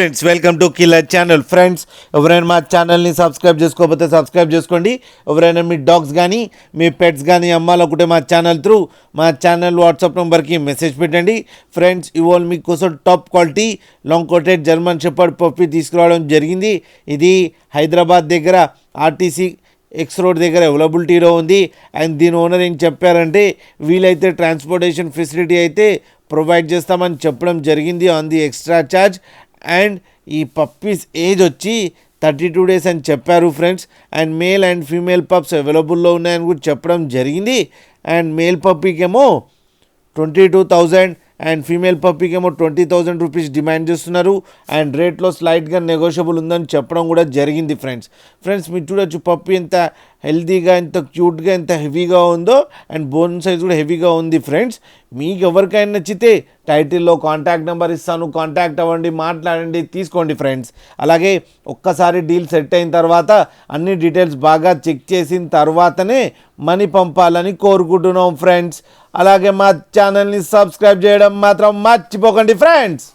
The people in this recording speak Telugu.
Friends welcome to killer channel. Friends ఎవరైనా మా ఛానల్ని సబ్స్క్రైబ్ చేసుకోకపోతే సబ్స్క్రైబ్ చేసుకోండి. ఎవరైనా మీ డాగ్స్ కానీ మీ పెట్స్ కానీ అమ్మాలనుకుంటే మా ఛానల్ త్రూ మా ఛానల్ వాట్సాప్ నెంబర్కి మెసేజ్ పెట్టండి. ఫ్రెండ్స్ ఇవాళ మీకోసం top quality long coated German shepherd puppy తీసుకురావడం జరిగింది. ఇది హైదరాబాద్ దగ్గర ఆర్టీసీ ఎక్స్ రోడ్ దగ్గర అవైలబిలిటీలో ఉంది. అండ్ దీని ఓనర్ ఏం చెప్పారంటే వీలైతే ట్రాన్స్పోర్టేషన్ ఫెసిలిటీ అయితే ప్రొవైడ్ చేస్తామని చెప్పడం జరిగింది on the extra charge. And ఈ పప్పీస్ ఏజ్ వచ్చి 32 days అని చెప్పారు friends. And male and female pups అవైలబుల్లో ఉన్నాయని కూడా చెప్పడం జరిగింది. అండ్ మేల్ పప్పీకేమో 22,000 అండ్ ఫీమేల్ పప్పీకేమో 20,000 రూపీస్ డిమాండ్ చేస్తున్నారు. అండ్ రేట్లో స్లైట్గా నెగోషియబుల్ ఉందని చెప్పడం కూడా జరిగింది ఫ్రెండ్స్. మీరు చూడొచ్చు పప్పీ ఎంత హెల్తీగా, ఎంత క్యూట్గా, ఎంత హెవీగా ఉందో. అండ్ బోన్ సైజ్ కూడా హెవీగా ఉంది ఫ్రెండ్స్. మీకు ఎవరికైనా నచ్చితే టైటిల్లో కాంటాక్ట్ నెంబర్ ఇస్తాను, కాంటాక్ట్ అవ్వండి, మాట్లాడండి, తీసుకోండి ఫ్రెండ్స్. అలాగే ఒక్కసారి డీల్ సెట్ అయిన తర్వాత అన్ని డీటెయిల్స్ బాగా చెక్ చేసిన తర్వాతనే మనీ పంపాలని కోరుకుంటున్నాం ఫ్రెండ్స్. అలాగే మా ఛానల్ని సబ్స్క్రైబ్ చేయడం మాత్రం మర్చిపోకండి ఫ్రెండ్స్.